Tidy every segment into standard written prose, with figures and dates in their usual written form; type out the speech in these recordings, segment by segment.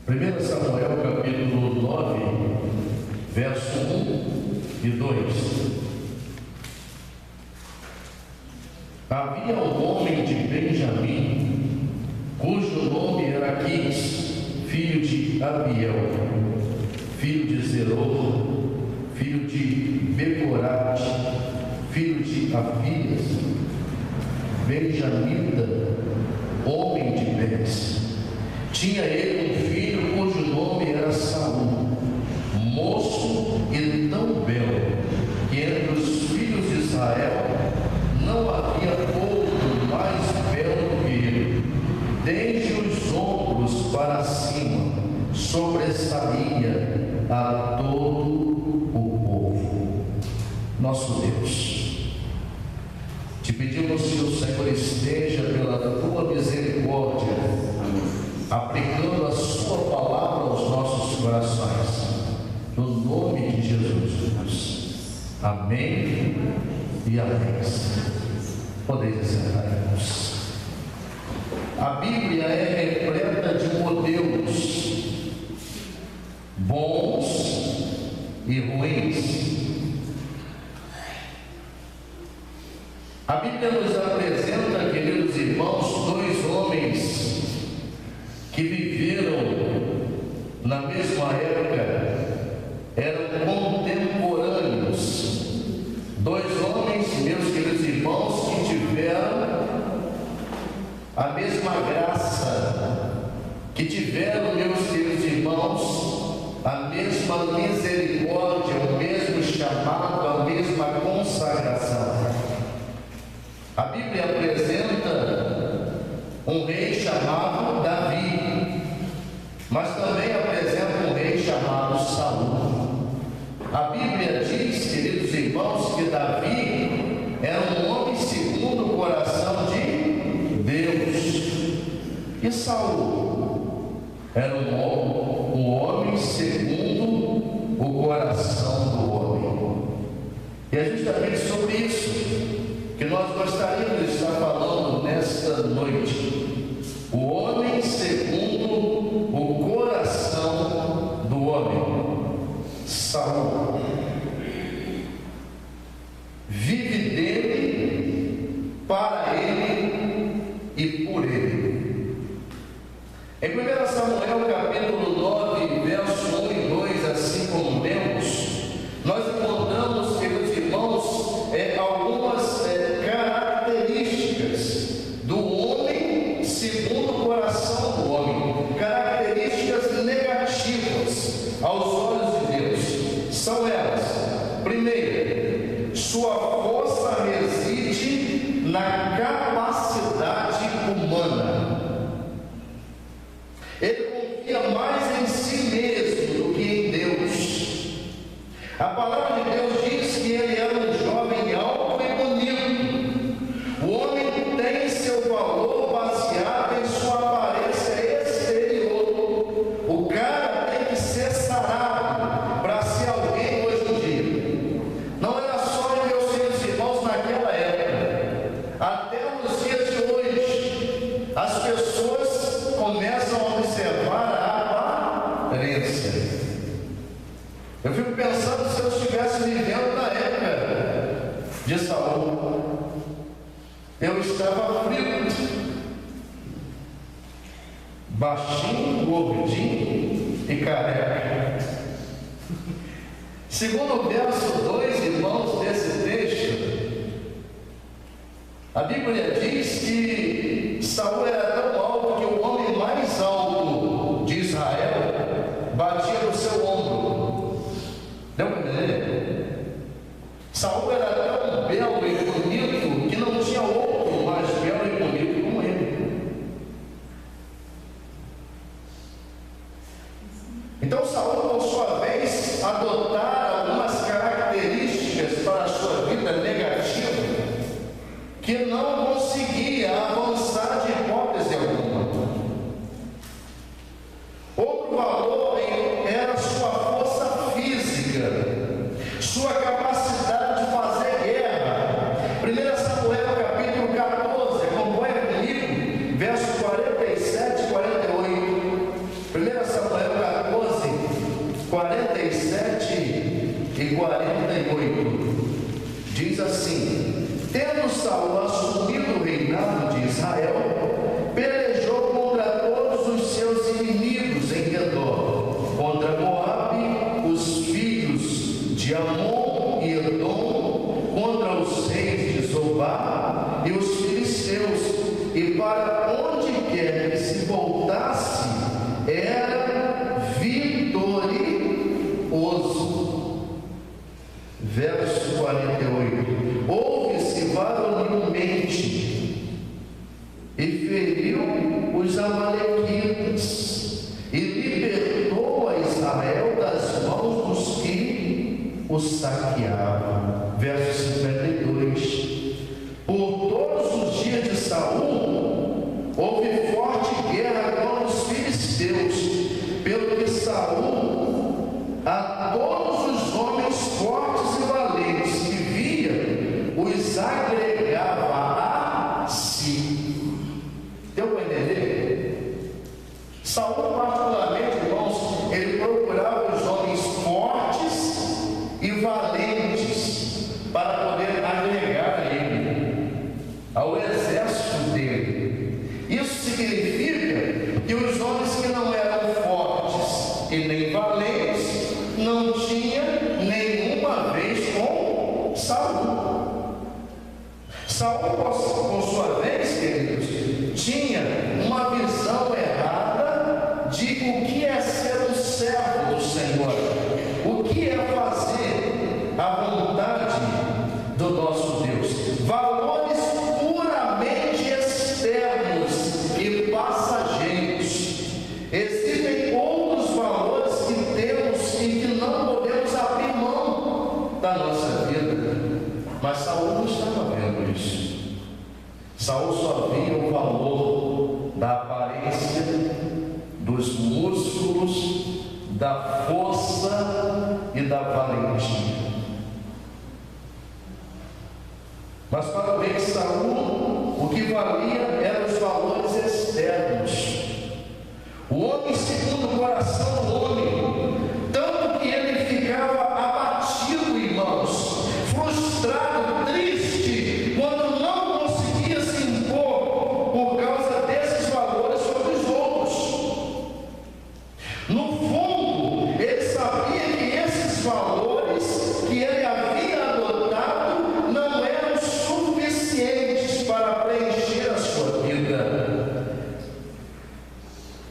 1 Samuel capítulo 9, verso 1 e 2. Havia um homem de Benjamim, cujo nome era Quis, filho de Abiel, filho de Zeror, filho de Becorate, filho de Abias, benjamita, homem de bens. Tinha ele um filho cujo nome era Saul, moço e tão belo, que entre os filhos de Israel não havia outro mais belo que ele. Desde os ombros para cima, sobressaía a todo o povo. Nosso Deus, te pedimos que o Senhor esteja pela tua misericórdia, aplicando a sua palavra aos nossos corações, no nome de Jesus. Amém e amém. Podeis sentar, irmãos. A Bíblia é repleta de modelos bons e ruins. A Bíblia nos apresenta, queridos irmãos, dois homens que viveram na mesma época, eram contemporâneos. Dois homens, meus queridos irmãos, que tiveram a mesma graça, que tiveram, meus queridos irmãos, a mesma misericórdia, o mesmo chamado, a mesma consagração. A Bíblia apresenta um rei chamado Davi, mas também apresenta um rei chamado Saul. A Bíblia diz, queridos irmãos, que Davi era um homem segundo o coração de Deus, e Saul era um homem segundo o coração do homem. E é justamente sobre isso que nós gostaríamos de estar falando nesta noite. O homem segundo o coração do homem. Saul vive dele, para ele e por ele. Em 1 Samuel capítulo 9, verso 1 e 2, assim como lemos, nós encontramos, queridos irmãos, algumas características do homem segundo o coração do homem, características negativas aos olhos de Deus. São elas: primeiro, sua força reside na capacidade humana. Ele confia mais em si mesmo do que em Deus. A palavra de Deus diz que ele era um jovem alto e bonito. O homem tem seu valor baseado em sua aparência exterior. O cara tem que ser sarado para ser alguém hoje em dia. Não era só, meus queridos irmãos, naquela época. Até nos dias de hoje, as pessoas começam a observar a aparência. Eu fico pensando, se eu estivesse vivendo na época de Saul, eu estava frito, baixinho, gordinho e careca. Segundo o verso 2, irmãos, desse texto, a Bíblia diz que Saul era tão alto que o homem mais alto de Israel batia no seu ombro. Deu para entender? Saul era tão belo e bonito que não tinha outro mais belo e bonito como ele. Então Saul, por sua vez, adotara algumas características para a sua vida negativa, que não conseguia avançar de hipótese alguma. Outro valor era sua força física, sua capacidade de fazer guerra. 1 Samuel capítulo 14, acompanha comigo, verso 47 e 48. 1 Samuel tendo Saul assumido o reinado de Israel, pelejou contra todos os seus inimigos em redor, contra Moabe, os filhos de Amon e Edom, contra os reis de Zobá e os filisteus, e para onde quer que se voltasse, era vitorioso. Verso 48: ouve-se varonilmente, e feriu os amalequitas, e libertou a Israel das mãos dos que o saqueavam. Verso 52: por todos os dias de Saul houve forte guerra contra os filisteus, pelo que Saul a todos os homens fortes e valentes que via os agregava a si. Deu para entender? Saul, particularmente, irmãos, ele procurava os homens fortes e valentes para poder agregar a ele, ao exército dele. Isso significa que os homens que não eram fortes e nem valentes não tinham nenhuma vez com Saul. Saul, por sua vez, queridos, tinha uma visão errada de o que é ser um servo do Senhor, o que é fazer a vontade do nosso Deus. Valores puramente externos e passageiros. Existem outros valores que temos e que não podemos abrir mão da nossa vida. Mas Saul não estava vendo isso. Saul só via o valor da aparência, dos músculos, da força e da valentia. Mas para o rei Saul, o que valia eram os valores externos. O homem segundo o coração do homem, tanto que ele ficava abatido, irmãos, frustrado, triste, quando não conseguia se impor por causa desses valores sobre os outros. No fundo, ele sabia que esses valores que ele havia adotado não eram suficientes para preencher a sua vida.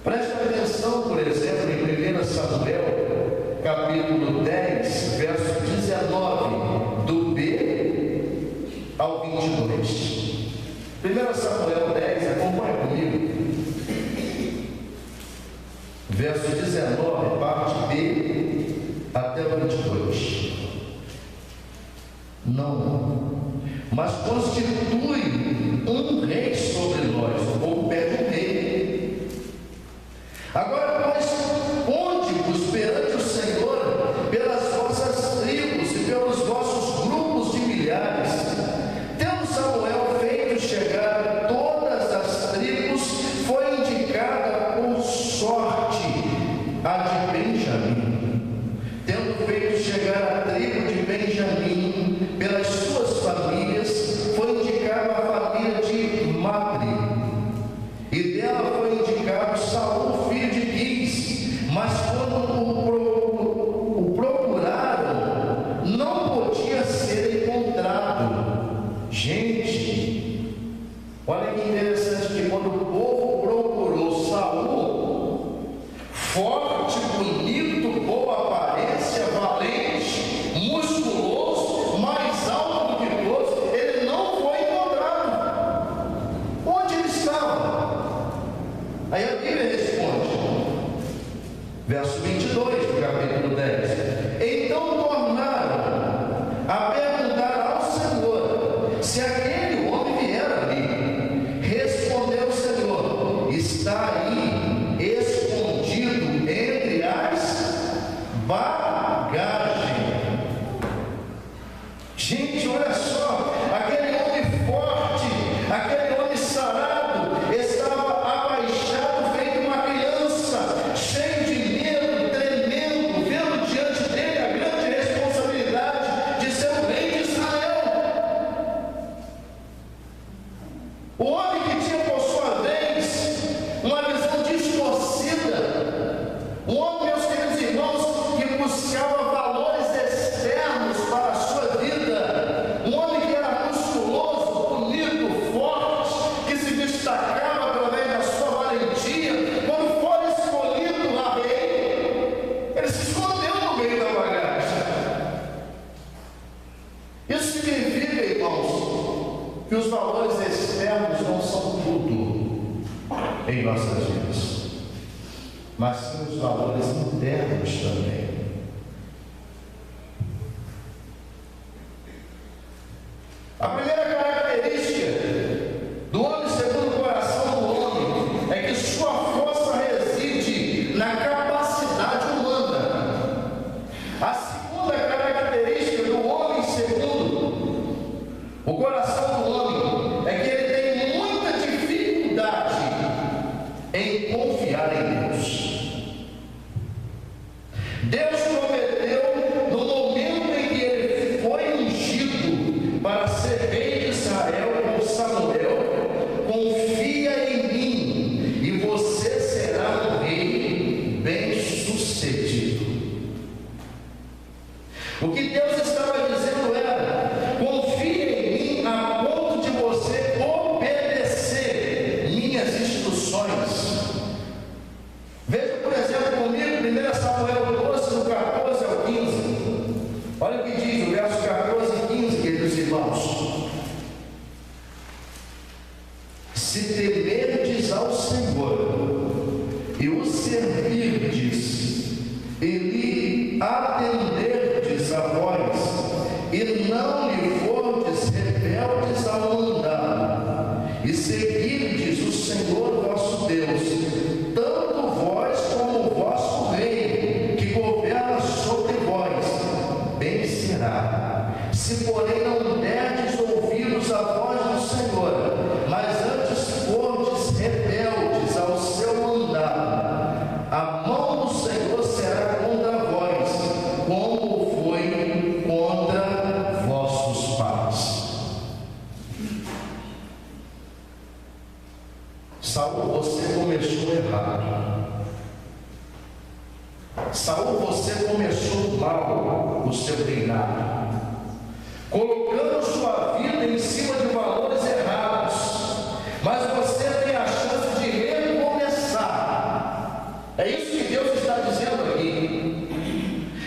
Preste atenção, por exemplo, em 1 Samuel, capítulo 10, verso 19, do B ao 22. 1 Samuel 10, acompanha comigo. Verso 19, parte B, até o 22. Não, mas constitui um rei sobre nós, o povo pede um rei. Agora, pois, ponde-vos perante o Senhor pelas vossas tribos e pelos vossos grupos de milhares. Tendo Samuel feito chegar todas as tribos, foi indicada por sorte a de Benjamim. Tendo feito chegar a tribo de Benjamim pelas suas famílias, foi indicada a família de Matri, e dela foi indicado Saul, filho de Quis. Mas quando o procuraram, não podia ser encontrado. Gente, olha que interessante, que quando o povo procurou Saul, forte, bonito, boa aparência, valente, musculoso, mais alto do que todos, ele não foi encontrado. Onde ele estava? Aí a Bíblia responde, verso 22 do capítulo 10: então tornaram a perguntar ao Senhor se aquele homem vier ali. Respondeu o Senhor: está aí escondido entre as bagagens. Gente, olha só, aquele homem forte, aquele homem sarado, estava abaixado, feito uma criança, cheio de medo, tremendo, vendo diante em nossas vidas, mas sim os valores internos também. A primeira característica do homem segundo o coração do homem é que sua força reside na capacidade humana. A segunda característica do homem segundo o coração do homem é que ele tem muita dificuldade em confiar em Deus. Deus prometeu, no momento em que ele foi ungido para ser rei de Israel com Samuel: confia em mim e você será um rei bem-sucedido. O que Deus estava dizendo era: confia em mim a ponto de você obedecer minhas instruções. Veja, por exemplo, comigo, 1 Samuel 12, do 14 ao 15. Olha o que diz o verso 14 e 15, queridos irmãos. Se temerdes ao Senhor e o servirdes, e lhe atenderdes a vós, e não lhe fordes rebeldes ao mandado, e seguirdes o Senhor vosso Deus, tanto vós como o vosso rei, que governa sobre vós, bem será. Se porém não derdes ouvidos à voz do Senhor, mas antes fordes rebeldes ao seu mandado, a mão do Senhor será contra vós, como foi contra vossos pais. Saul, você começou errado. Saul, você começou mal o seu reinado, colocando sua vida em cima de valores errados, mas você tem a chance de recomeçar. É isso que Deus está dizendo aqui.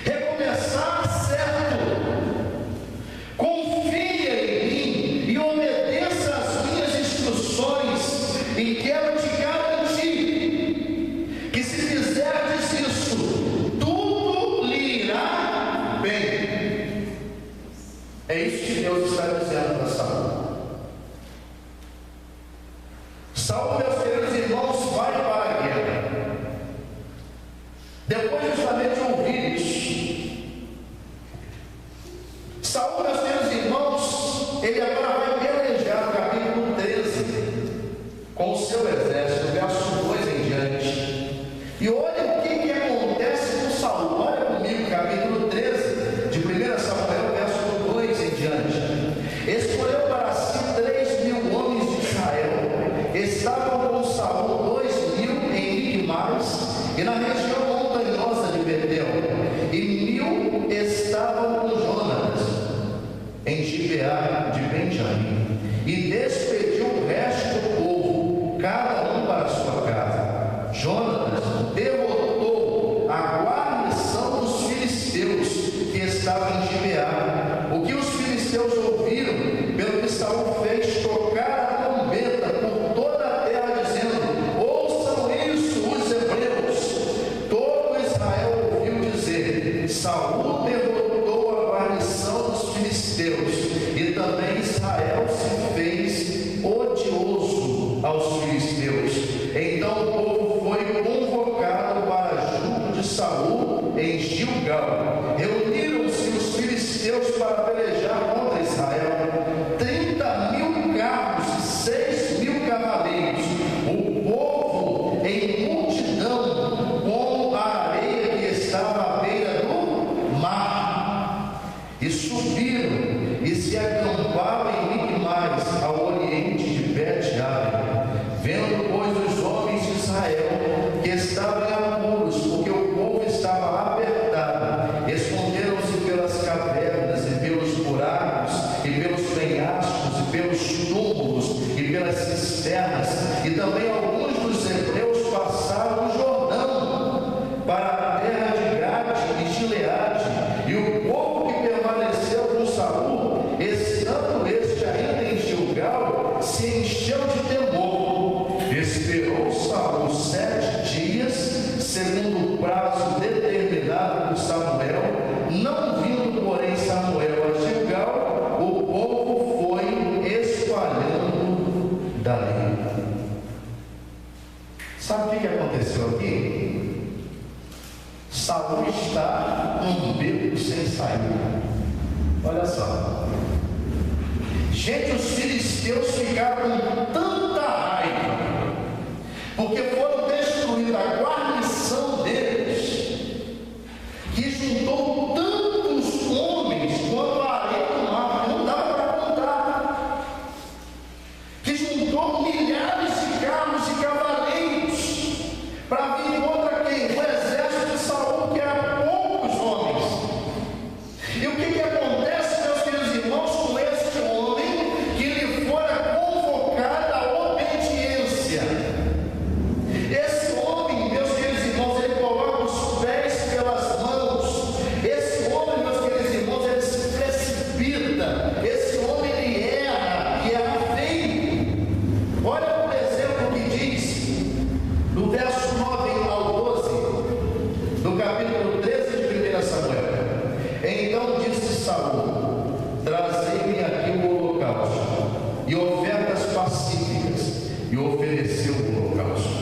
Recomeçar certo. Confia em mim e obedeça às minhas instruções, e quero te garantir que, se fizerdes isso, tudo lhe irá bem. É isso que Deus está dizendo para Saul. Saul, meus queridos irmãos, vai para a guerra. Depois justamente de ouvir isso, Saul, meus queridos irmãos, ele agora vai pelejar no capítulo 13 com o seu exército, verso 2 em diante. E olha o que acontece com Saul. Olha comigo, capítulo 13 de 1 Samuel, verso 2 em diante. Escolheu para si 3.000 homens de Israel. Estavam com Saul 2.000 em Micmas e na região montanhosa de Betel, e 1.000 estavam com Jonatas em Gibeá de Benjamim, e despediu o resto do povo, cada um para a sua casa. Jonatas derrotou a guarnição dos filisteus que estavam em Gibeá. O que os filisteus ouviram, pelo que Saul fez tocar a trombeta por toda a terra, dizendo: ouçam isso, os hebreus. Todo Israel ouviu dizer: Saul derrotou a guarnição dos filisteus, e também Israel se fez odioso aos filisteus. Então o povo foi convocado para junto de Saul em Gilgal. Reuniram-se os filisteus para pelejar contra Israel. 30.000 carros e 6.000 cavaleiros. O povo em multidão, como a areia que estava à beira do mar. E subiram e se acamparam em Micmas, ao oriente de Bet-Aven. Vendo, pois, os homens de Israel que estavam em apuros, porque o povo estava apertado, esconderam-se pelas cavernas e pelos buracos e pelos penhascos e pelos túmulos e pelas cisternas, e também alguns dos hebreus passaram o Jordão para a terra de Gade e Gileade. E o povo que permaneceu com Saul, estando este ainda em Gilgal, se encheu de temor. Esperou Saul 7 dias, segundo o prazo determinado por Samuel. Não vindo, porém, Samuel a Gilgal, o povo foi espalhando dali. Sabe o que aconteceu aqui? Saul está num beco sem saída. Olha só. Gente, os filisteus ficaram com tanta raiva, porque foram destruída a guarnição deles, que juntou tantos homens quanto a areia do mar, não dava para contar, que juntou milhares de carros e cavaleiros para vir contra quem? O exército de Saul, que era poucos homens. E o que acontece, meus queridos irmãos, com este homem que lhe fora convocada a obediência? Esse homem, meus queridos irmãos, ele coloca os pés pelas mãos. Esse homem, meus queridos irmãos, ele se precipita. Esse homem, ele erra, e erra feio. Olha, por exemplo, o que diz no verso 9 ao 12 do capítulo 13 de 1 Samuel. Então disse Saul: trazei-me aqui o holocausto e ofertas pacíficas, e ofereceu o holocausto.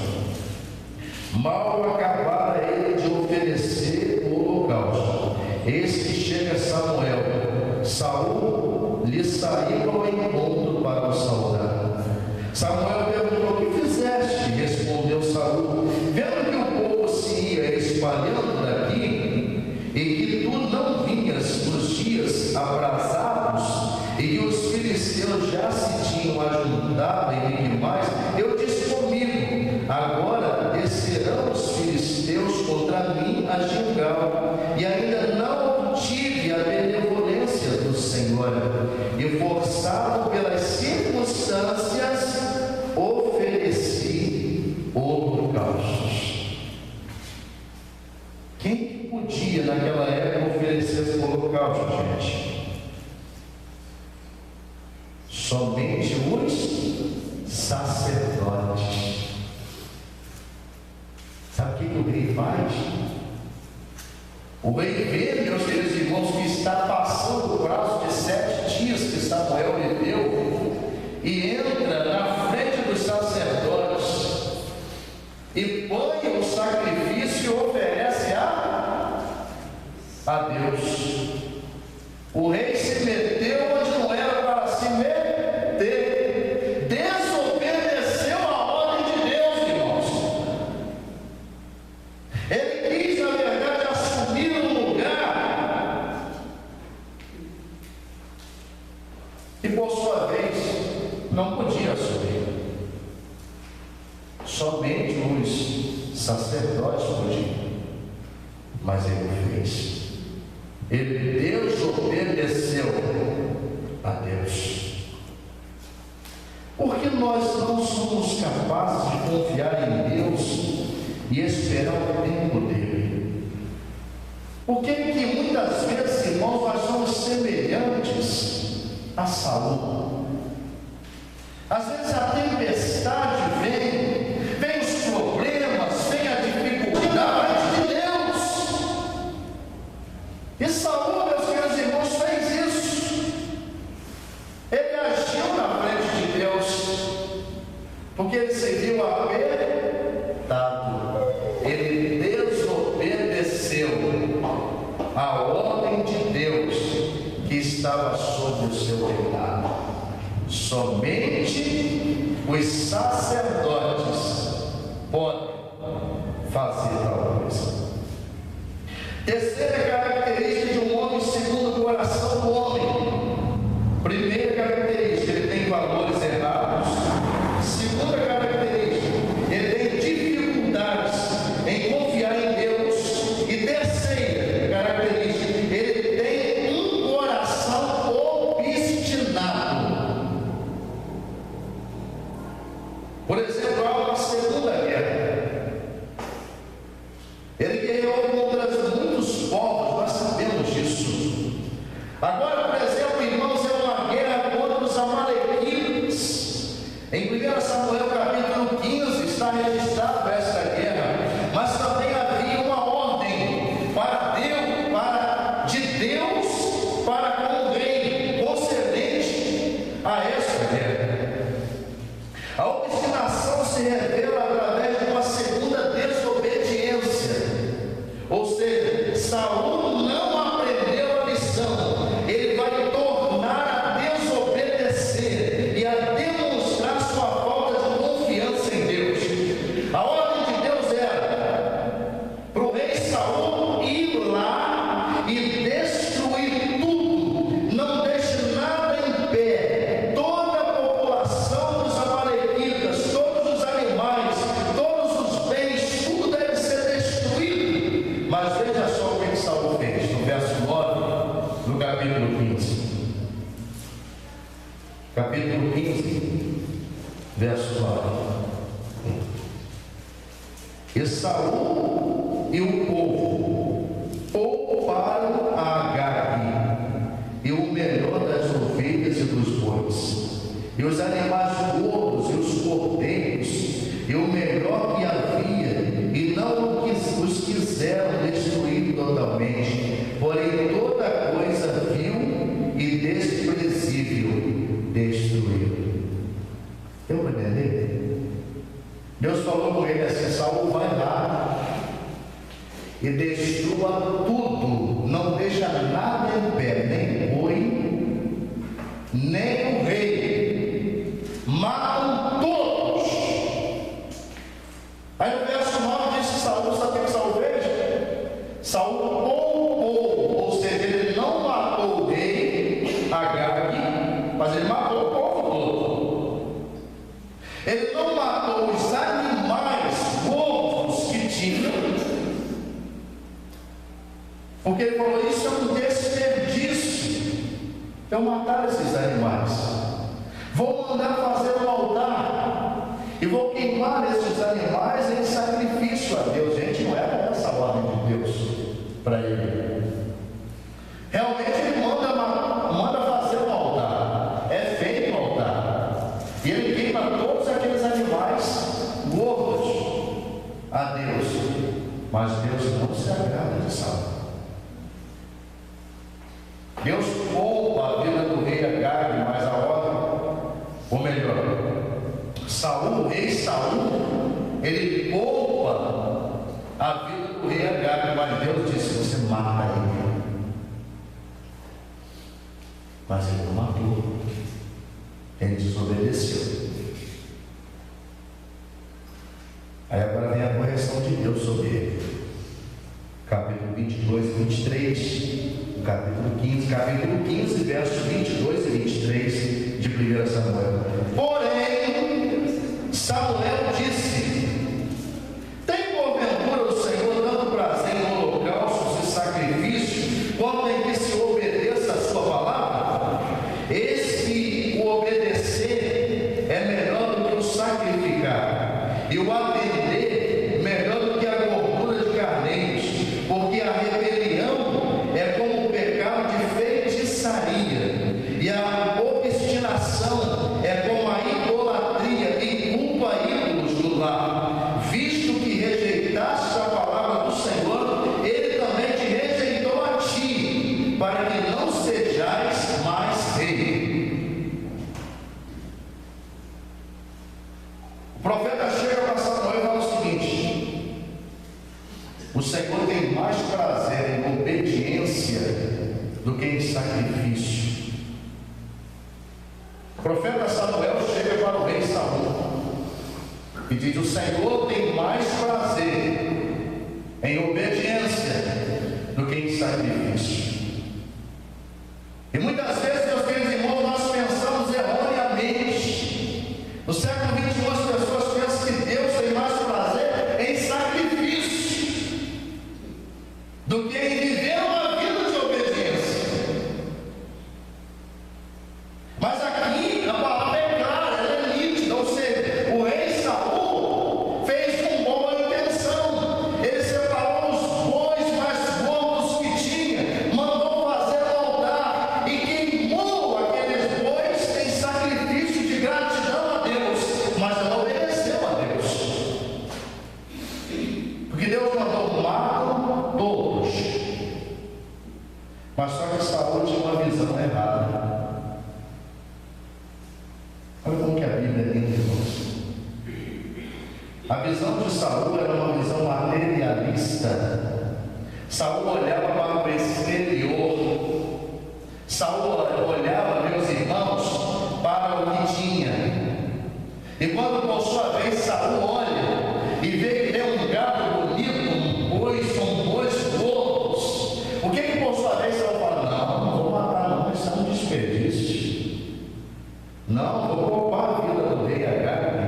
Mal acabara ele de oferecer o holocausto, eis que chega Samuel. Saul lhe saiu ao encontro para o saudar. Samuel perguntou: o que fizeste? Respondeu Saul: vendo que o povo se ia espalhando daqui, e que tu não vinhas nos dias aprazados, e que os filisteus já se tinham ajuntado em mais, eu disse comigo: agora descerão os filisteus contra mim a Gilgal, e ainda não obtive a benevolência do Senhor, e forçado pelas circunstâncias, ofereci holocaustos. Quem podia naquela época oferecer esse holocausto, gente? Somente os sacerdotes. Sabe o que o rei faz? O rei vê, meus queridos irmãos, que está passando o prazo de 7 dias que Samuel lhe deu, e entra na frente dos sacerdotes e põe o sacrifício e oferece a Deus. O rei se meteu onde não era para se meter, desobedeceu a ordem de Deus, irmãos. Ele quis, na verdade, assumir um lugar, e por sua vez não podia assumir. Somente os sacerdotes podiam, mas ele fez. Ele desobedeceu a Deus. Porque nós não somos capazes de confiar em Deus e esperar o tempo dele. Porque que muitas vezes, irmãos, nós somos semelhantes a Saul. Às vezes a tempestade vem os problemas, vem a dificuldade de Deus. E Saul, meus queridos irmãos, fez isso. Ele agiu na frente de Deus, porque ele se viu apertado. Ele desobedeceu a ordem de Deus que estava sobre o seu reinado. Somente os sacerdotes podem fazer tal coisa. Terceira característica de um homem segundo o coração do homem. Primeira característica, ele tem valores errados. Segunda característica, ele tem dificuldades em confiar em Deus. E terceira característica, ele tem um coração obstinado. E Saul e o povo pouparam a Agag e o melhor das ovelhas e dos bois, e os animais gordos e os cordeiros, e o melhor que havia, e não os quiseram destruir totalmente, porém toda coisa vil e desprezível destruíram. Deu para entender? Deus falou com ele assim: Saul, vai lá e destrua tudo, não deixa nada em pé, nem boi, nem o rei, matam todos. Aí no verso 9 diz que Saul, sabe o que Saul fez? Saul poupou, ou seja, ele não matou o rei Agag, mas ele matou o povo todo. Ele não matou os animais gordos que tinham, porque ele falou: isso é um desperdício, eu matar esses animais. Vou mandar fazer um altar e vou queimar esses animais em sacrifício a Deus. Gente, não era essa a ordem de Deus para ele. Realmente ele manda fazer um altar, é feito um altar, e ele queima todos aqueles animais gordos a Deus, mas Deus não se agrada de Saul. Deus poupa a vida do rei Agag, mas a ordem, ou melhor, Saul, o rei Saul, ele poupa a vida do rei Agag, mas Deus disse: você mata ele. Mas ele não matou, ele desobedeceu. Aí agora vem a correção de Deus sobre ele. Capítulo 22 e 23, capítulo 15, versos 22 e 23 de 1 Samuel. Porém, Samuel disse: tem porventura o Senhor tanto prazer em holocaustos e sacrifícios, quanto em que se obedeça a sua palavra? Eis que o obedecer é melhor do que o sacrificar, e o atender melhor do que a gordura de carneiros, porque a rebelião é como o pecado de feitiçaria, e a obstinação é como a idolatria e culto a ídolos do lar. Visto que rejeitaste a palavra do Senhor, ele também te rejeitou a ti, para que não sejais mais rei. O profeta chega para Samuel e fala o seguinte: o Senhor tem mais prazer em obediência do que em sacrifício. O profeta Samuel chega para o rei Saul e diz: o Senhor tem mais prazer em obediência do que em sacrifício. E muitas vezes, meus queridos irmãos, nós pensamos erroneamente. No século XXI, as pessoas pensam que Deus tem mais prazer em sacrifício do que em viver uma vida de obediência. Mas aqui a palavra é clara, ela é nítida, ou seja, o rei Saul fez com boa intenção. Ele separou os bois mais gordos que tinha, mandou fazer um altar e queimou aqueles bois em sacrifício de gratidão a Deus, mas não obedeceu a Deus, porque Deus mandou matar todos. Mas só que Saul tinha uma visão errada. Olha como que a Bíblia é linda, irmãos. A visão de Saul era uma visão materialista. Saul olhava para o exterior. Saul olhava, meus irmãos, para o que tinha. E quando por sua vez Saul olha e vê que tem um gado bonito, um boi, são bois gordos, o que por sua vez Saul fala? Não vou matar não, isso é um desperdício. Não, vou poupar a vida do rei Agag.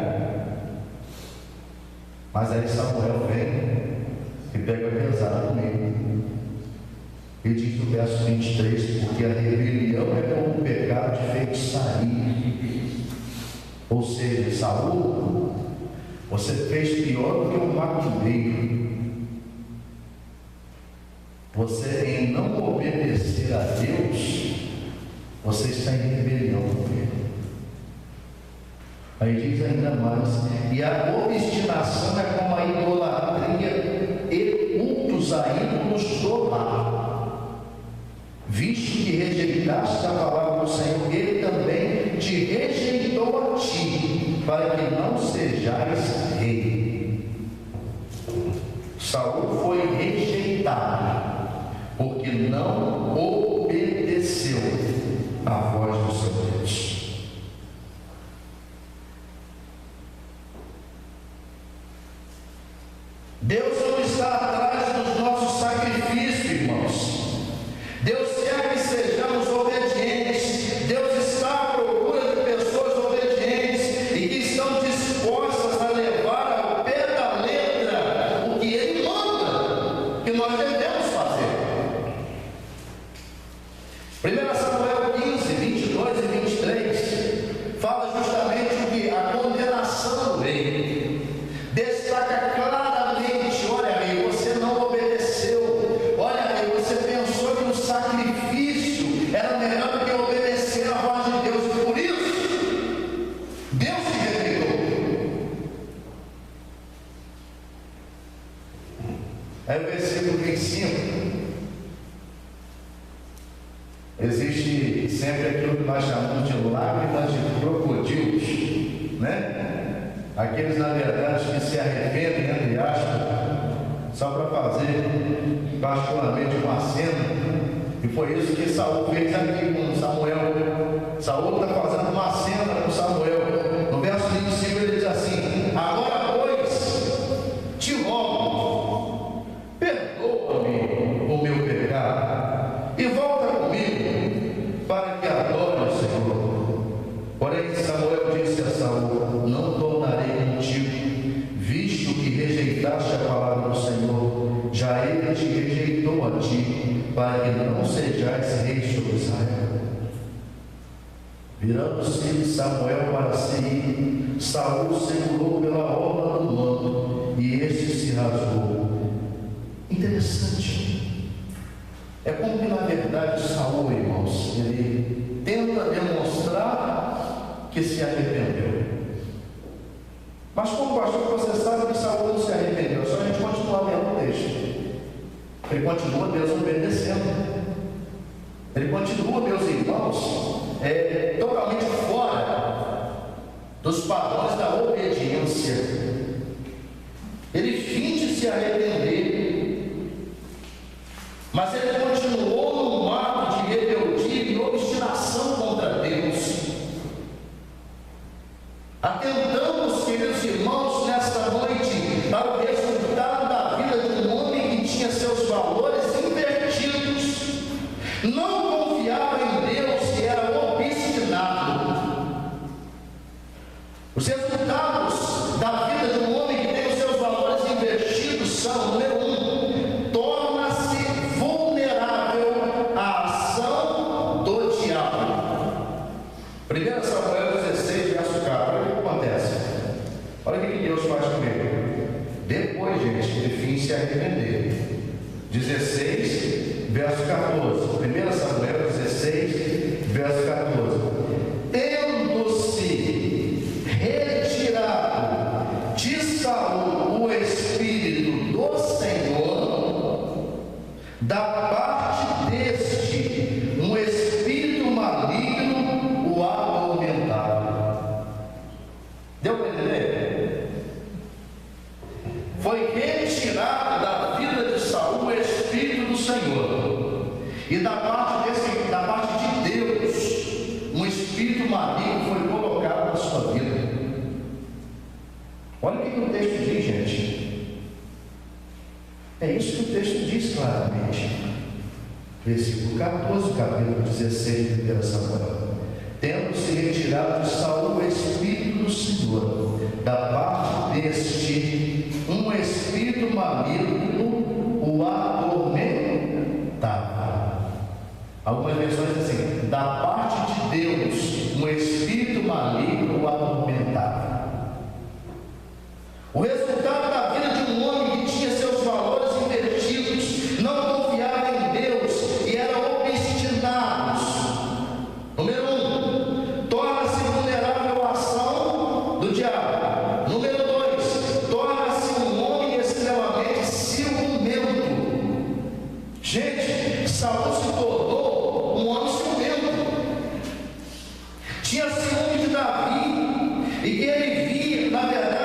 Mas aí Samuel vem e pega pesado com ele. E diz no verso 23: porque a rebelião é como um pecado de feitiçaria. Ou seja, Saul Você fez pior do que um macumbeiro. Você, em não obedecer a Deus, você está em rebelião com Ele. Aí diz ainda mais: e a obstinação é como a idolatria e cultos a ídolos do lar. Visto que rejeitaste a palavra do Senhor, Ele também te rejeitou a ti, para que não sejais rei. Saul foi rejeitado, porque não obedeceu à voz do seu Deus. Deus não está atrás dos nossos sacrifícios, irmãos. Deus quer que sejamos obedientes. Deus está à procura de pessoas obedientes e que estão dispostas a levar ao pé da letra o que Ele manda que nós devemos fazer. 1 Samuel 15, 22 e 23 fala justamente o que a condenação do rei. Destaca claramente: olha, rei, você não obedeceu. Olha, rei, você pensou que o sacrifício era melhor do que obedecer à voz de Deus, e por isso Deus te rejeitou. Aí o versículo 25. Existe sempre aquilo que nós chamamos de lágrimas de crocodilos, né? Aqueles, na verdade, que se arrependem, entre aspas, só para fazer particularmente uma cena. E foi isso que Saul fez aqui com Samuel. Saul está fazendo uma cena com Samuel. No verso 25 ele diz assim: agora, pois, te rogo, perdoa-me o meu pecado e volta comigo para que adore o Senhor. Porém Samuel disse a Saul: não tornarei contigo, visto que rejeitaste a palavra do Senhor, já Ele te rejeitou a ti, para que não sejais rei sobre Israel. Virando-se Samuel para si, Saul segurou pela orla do manto, e este se rasgou. Interessante. É como que, na verdade, Saul, irmãos, ele tenta demonstrar que se arrependeu. Mas como pastor, você sabe que Saul não se arrependeu. Só a gente continuar lendo o texto. Ele continua desobedecendo. Ele continua, meus irmãos, totalmente fora dos padrões da obediência. Ele finge se arrepender, mas ele continuou num marco de rebeldia e obstinação contra Deus. Atentamos, queridos irmãos, nesta noite para o resultado da vida de um homem que tinha seus valores invertidos, não confiava em Deus e era obstinado. Os resultados da vida de um homem que tem os seus valores invertidos são: número 1, torna-se vulnerável à ação do diabo. 1 Samuel 16, verso 4. Olha o que acontece. Olha o que Deus faz com ele. Depois, gente, ele finge se arrepender. 16, verso 14. 1 Samuel 16, verso 14. Tendo-se retirado de Saul o Espírito do Senhor, da parte deste, um espírito maligno o atormentava. Deu para entender? Foi retirado da vida de Saul o Espírito do Senhor, e da parte de Deus, um espírito maligno foi colocado na sua vida. Olha o que o texto diz, gente. É isso que o texto diz claramente. Versículo 14, capítulo 16 de 1 Samuel. Tendo-se retirado de Saul o Espírito do Senhor, da parte deste, um espírito maligno o atormentava. Algumas versões assim: da parte de Deus, um espírito maligno o atormentava. O resultado da vida de um homem que tinha seus valores invertidos, não confiava em Deus e era obstinado. Número 1, torna-se vulnerável à ação do diabo. Número 2, torna-se um homem extremamente ciumento. Gente, Saul se tornou um homem ciumento. Tinha ciúme de Davi e que ele via, na verdade,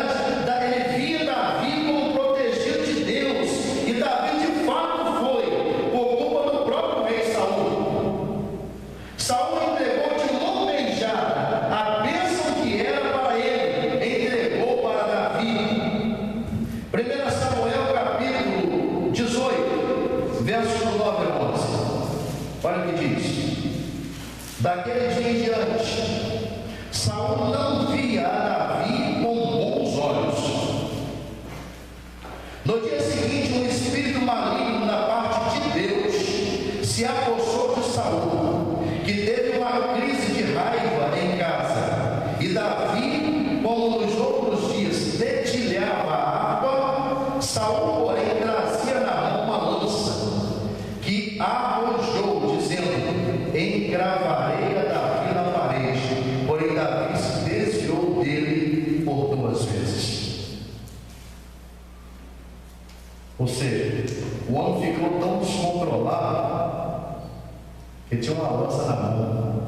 ele via Davi como protegido de Deus, e Davi de fato foi, por culpa do próprio rei Saul. Saul entregou de mão beijada a bênção que era para ele, entregou para Davi. 1 Samuel capítulo 18, versos 9 a 11. Olha o que diz. Daquele dia em diante, Saul não via a Davi com bons olhos. No dia seguinte, um espírito maligno da parte de Deus se apossou de Saul, que teve uma crise de raiva em casa. E Davi, como nos outros dias, dedilhava a harpa, Saul, porém, trazia na mão uma lança, que arrojou, dizendo: encravarei a Davi na parede. Porém, Davi se desviou dele por 2 vezes. Ou seja, o homem ficou tão descontrolado que tinha uma lança na mão.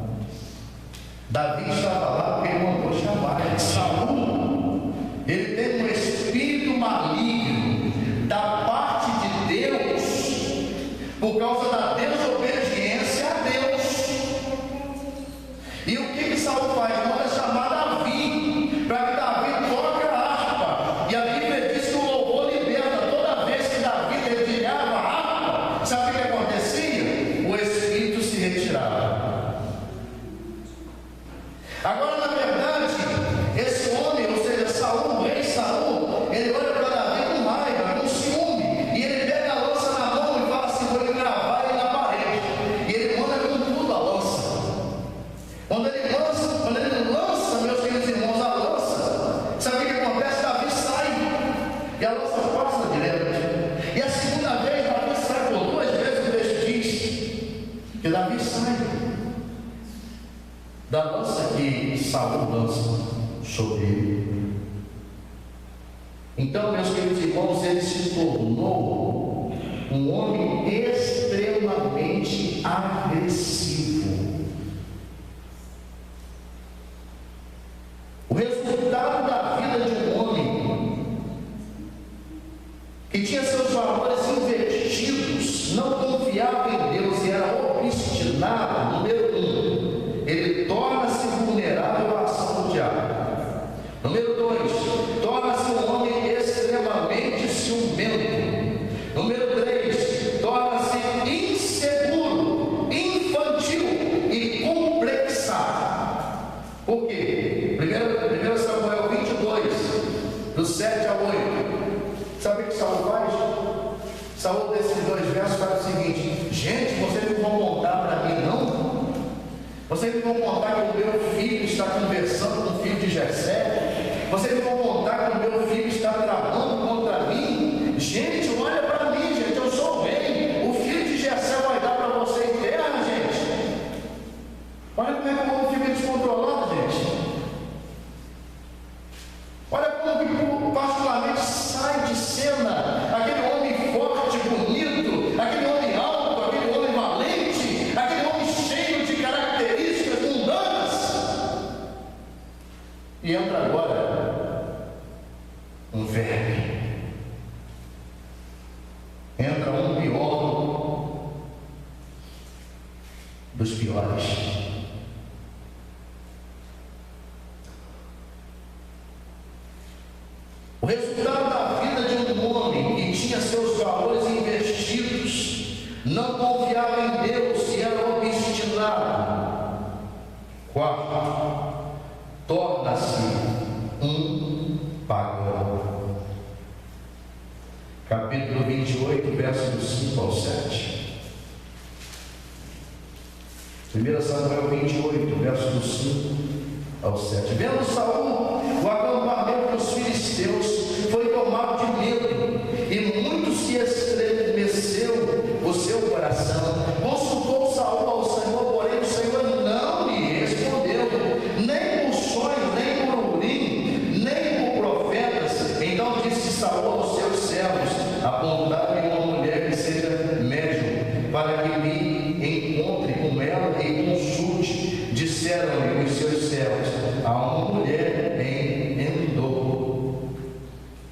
Davi estava lá porque ele mandou chamar. Saul, ele tem um espírito maligno da parte de Deus por causa da desobediência a Deus. E o que Saul faz? Manda chamar Davi, para que Davi toque a harpa. E a Bíblia diz que o louvor liberta. Toda vez que Davi dedilhava a harpa, sabe o que acontecia? O espírito se retirava. Agora, na verdade, esse homem, ou seja, Saul, o rei Saul, ele olha para Davi com raiva, com ciúme, e ele pega a lança na mão e fala assim: vou gravar ele na parede. E ele manda com tudo a lança. Quando ele lança, meus queridos irmãos, a lança, sabe o que acontece? Davi sai, e a lança passa direto. E a segunda vez, Davi sai por 2 vezes. O texto diz que Davi sai da lança que Saul lança sobre ele. Então, meus queridos irmãos, ele se tornou um homem extremamente agressivo. O resultado da vida de um homem que tinha seus valores invertidos, não confiava em Deus e era obstinado. Número 1, ele torna-se vulnerável à ação do diabo. Número 2, torna-se um homem extremamente ciumento. Número 3, torna-se inseguro, infantil e complexado. Por quê? 1 Samuel 22, do 7 a 8. Sabe o que Saul faz? Saul, desses 2 versos, faz o seguinte: gente, vocês não vão contar para mim, não? Vocês não vão contar que o meu filho está conversando com o filho de Jessé? Vocês não vão contar que o meu filho está tramando contra mim? Gente, olha para mim, gente, eu sou o rei. O filho de Jessé vai dar para vocês terra, gente. Olha como é que o homem fica descontrolado, gente. Olha como particularmente sai de cena aquele homem forte, bonito, aquele homem alto, aquele homem valente, aquele homem cheio de características mundanas. E entra agora um verme. Entra um pior dos piores. O resultado da vida de um homem que tinha seus valores investidos, não confiava em Deus e era obstinado. 4, torna-se um pagão. Capítulo 28, versos 5 ao 7. 1 Samuel 28, versos 5 ao 7. Vendo Saul o acampamento dos filisteus, foi tomado de medo, e muito se estremeceu o seu coração. Consultou Saul ao Senhor, porém o Senhor não lhe respondeu, nem por sonho, nem por urim, nem por profetas. Então disse Saul aos seus servos: apontai-me uma mulher que seja médium, para que me encontre com ela e consulte. Disseram-lhe os seus servos: há uma mulher em Endor,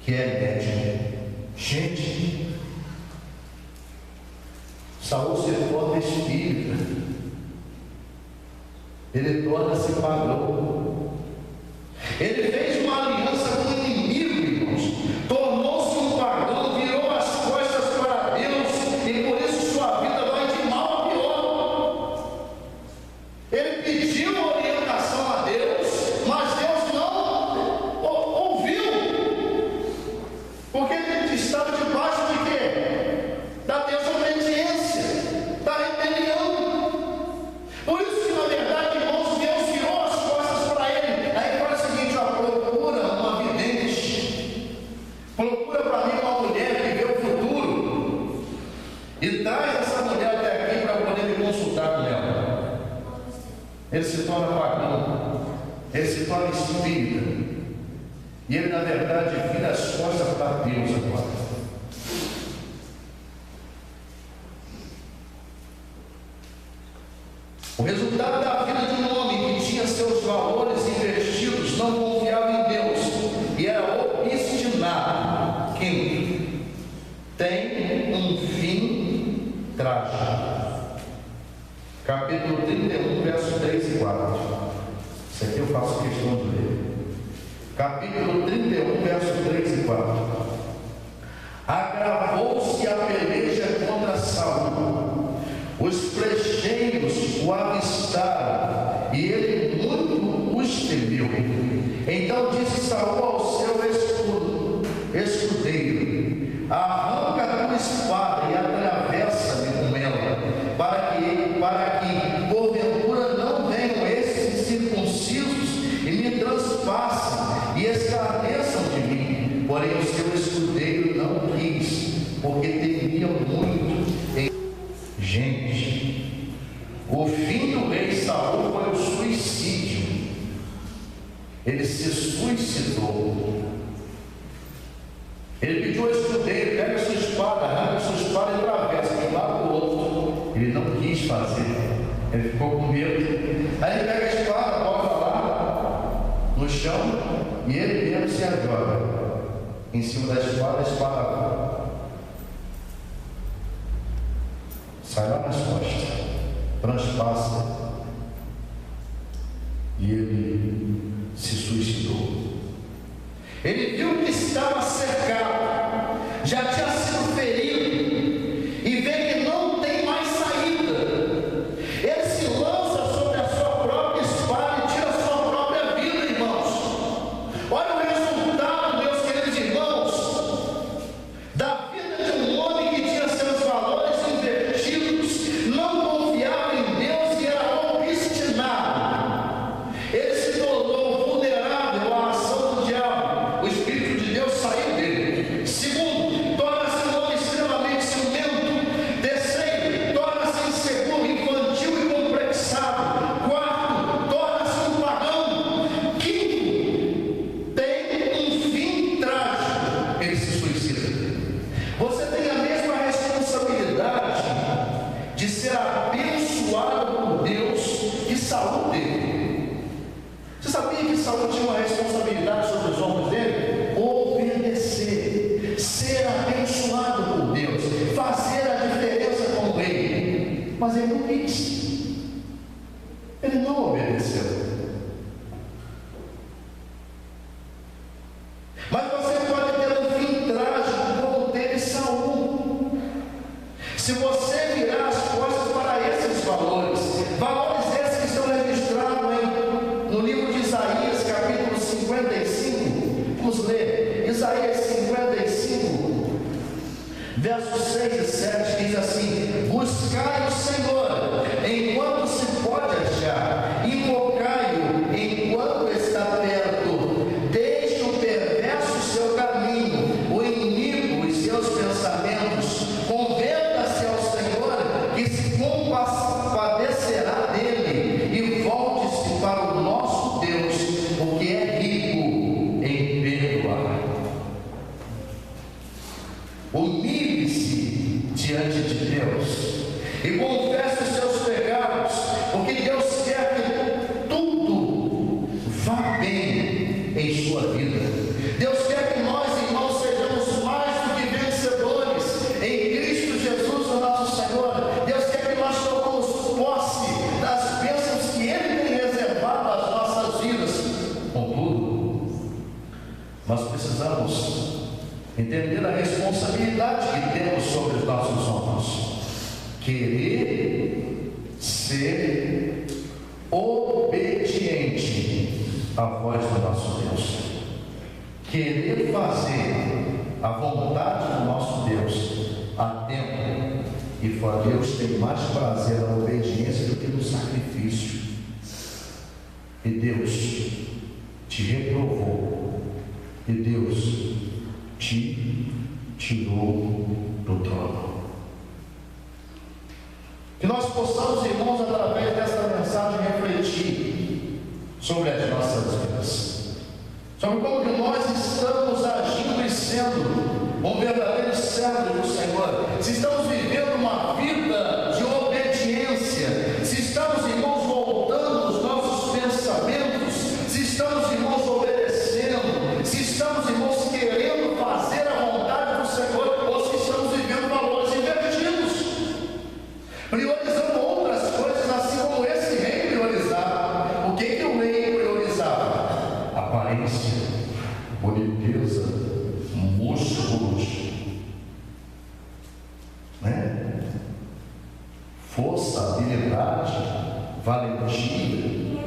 que é médium. Gente, Saul se torna espírita, ele torna-se pagão, ele fez uma aliança com o inimigo, irmãos, tornou-se um pagão, virou as costas para Deus, e por isso sua vida vai de mal a pior. Ele pediu orientação a Deus, mas Deus não ouviu, porque ele estava debaixo de quê? Da desobediência, da rebelião. Por isso que, na verdade, irmãos, Deus virou as costas para ele. Aí fala o seguinte: ó, procura uma vidente, procura para mim uma mulher que vê o futuro, e traz essa mulher até aqui para poder me consultar com ela. Ele se torna pagão, ele se torna espírita, e ele, na verdade, vira as costas para Deus agora. O resultado da vida de um homem que tinha seus valores investidos, não confiava em Deus e era obstinado. Quinto, tem um fim trágico. Capítulo 31, versos 3 e 4. Isso aqui eu faço questão de ler. Capítulo 31, versos 3 e 4. Agravou-se a peleja contra Saul. Os flecheiros o avistaram, e ele muito os temeu. Então disse Saul ao seu escudeiro: arranca a tua espada e atravessa-me com ela, para que porventura não venham esses circuncisos e me transpassem e escarneçam de mim. Porém o seu escudeiro não quis, porque temia muito. Gente, o fim do rei Saul foi o suicídio. Ele se suicidou. Ele pediu ao escudeiro: pega a sua espada, arranca a sua espada e atravessa de um lado para o outro. Ele não quis fazer, ele ficou com medo. Aí ele pega a espada, bota lá no chão, e ele mesmo se joga em cima da espada, a espada sai lá nas costas, transpassa, e ele se suicidou. Ele viu que estava cercado, já tinha sido ferido, e vê que não tem mais saída. Ele se lança sobre a sua própria espada e tira a sua própria vida, irmãos. Olha o resultado, meus queridos irmãos, da vida de um homem que tinha seus valores invertidos, não confiava em Deus e era obstinado. Ele se tornou vulnerável à ação do diabo. O Espírito de Deus saiu dele. Segundo, torna-se um homem extremamente ciumento. Terceiro, torna-se inseguro, infantil e complexado. Quarto, torna-se um pagão. Quinto, tem um fim trágico. Ele se suicida. Você tem a mesma responsabilidade de ser abençoado por Deus que Saul teve. Você sabia que Saul tinha uma responsabilidade sobre os ombros dele? Obedecer, ser abençoado por Deus, fazer a diferença com o rei. Mas ele não quis, ele não obedeceu. Mas você pode ter um fim trágico como teve Saul, se você virar as costas para esses valores esses que estão registrados no livro de Isaías, capítulo 55. Vamos ler Isaías 55, versos 6 e 7, diz assim: buscai o Senhor enquanto se pode achar, invocai-o enquanto está perto. Deixe o perverso seu caminho, o diante de Deus e confesse os seus pecados, porque Deus quer que tudo vá bem em sua vida. Deus quer que nós, irmãos, sejamos mais do que vencedores em Cristo Jesus, o nosso Senhor. Deus quer que nós tomemos posse das bênçãos que Ele tem reservado às nossas vidas. Contudo, nós precisamos entender a responsabilidade que temos sobre os nossos ombros. Querer ser obediente à voz do nosso Deus. Querer fazer a vontade do nosso Deus a tempo e fora. Deus tem mais prazer na obediência do que no sacrifício. E Deus te reprovou. E Deus te tirou do trono. Que nós possamos, irmãos, através desta mensagem, refletir sobre as nossas vidas, sobre como que nós estamos agindo e sendo um verdadeiro servo do Senhor. Se estamos vivendo uma vida de obediência, se estamos, irmãos, voltando os nossos pensamentos, se estamos, irmãos, obedecendo, se estamos, irmãos, querendo fazer a vontade do Senhor, ou se estamos vivendo valores invertidos, priorizando outras coisas, assim como esse rei priorizava. O que o rei priorizava? Aparência, boniteza, músculos, né? Força, habilidade, valentia.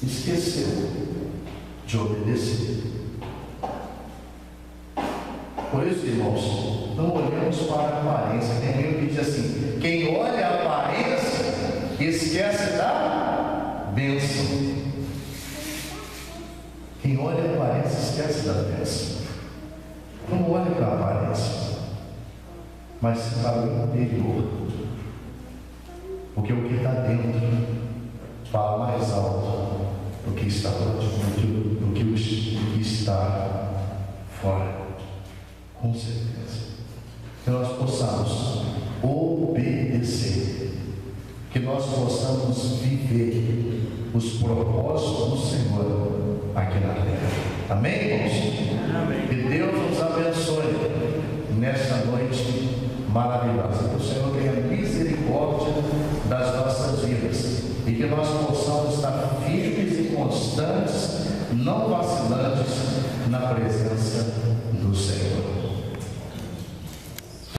Esqueceu de obedecer. Por isso, irmãos, não olhemos para a aparência. Tem alguém que diz assim: quem olha a aparência esquece da bênção. Quem olha a aparência esquece da bênção. Não olhe para a aparência, mas para o interior, porque o que está dentro fala mais alto do que está do que está fora. Com certeza. Que nós possamos obedecer, que nós possamos viver os propósitos do Senhor aqui na terra. Amém, irmãos? Amém. Que Deus nos abençoe nesta noite maravilhosa. Que o Senhor tenha misericórdia das nossas vidas e que nós possamos estar firmes e constantes, não vacilantes, na presença do Senhor.